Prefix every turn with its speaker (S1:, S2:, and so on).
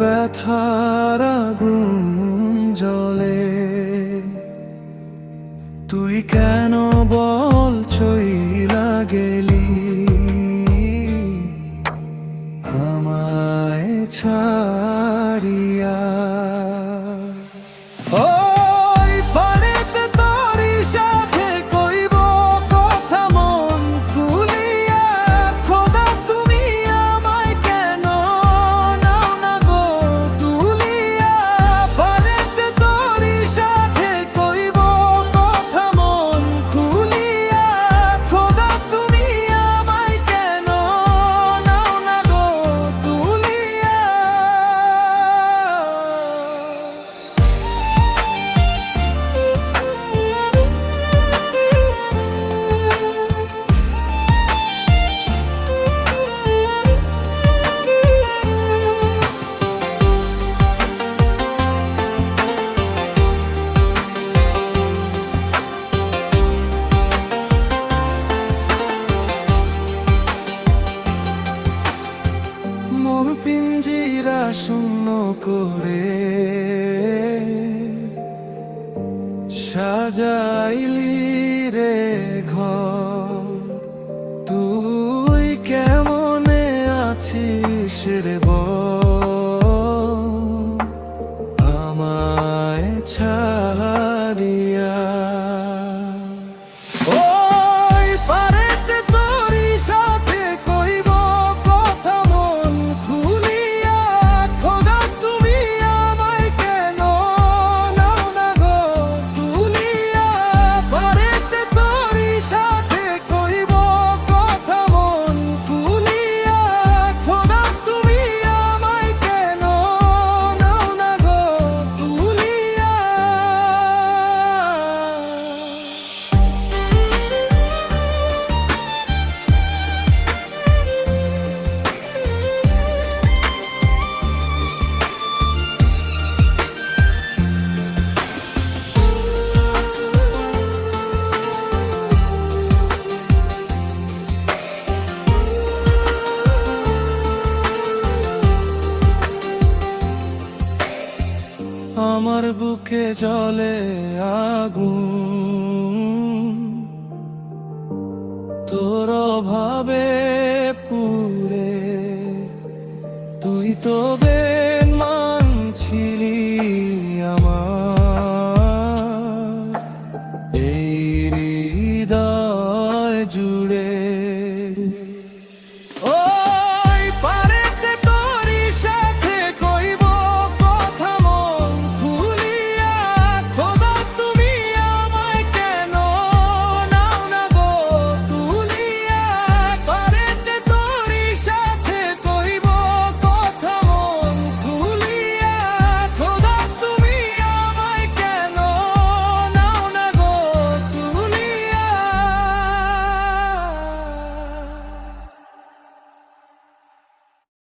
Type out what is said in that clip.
S1: ব্যথার আগুন জ্বলে, তুই কেন বল চইলা গেলি আমায় ছাড়িয়া। ওই পারেতে তোরই সাথে কইব কথা মন খুলিয়া, খোদা তুমি আমায় কেন নাও না গো তুলিয়া। পারেতে তোরই সাথে কইব কথা মন খুলিয়া, খোদা তুমি আমায় কেন নাও না গো তুলিয়া। মন পিঞ্জিরা শূন্য করে সাজাইলি রে ঘর, তুই কেমনে আছিস রে বল আমায় ছাড়িয়া। ওই পারেতে তোরই সাথে কইব কথা মন খুলিয়া, খোদা তুমি আমায় কেন নাও না গো তুলিয়া। পারেতে তোরই সাথে কইব কথা মন খুলিয়া, খোদা তুমি আমায় কেন নাও না গো তুলিয়া। আমার বুকে জ্বলে আগুন, তোর অভাবে পুড়ে, তুই তো বেমান ছিলি আমার এই হৃদয় জুড়ে।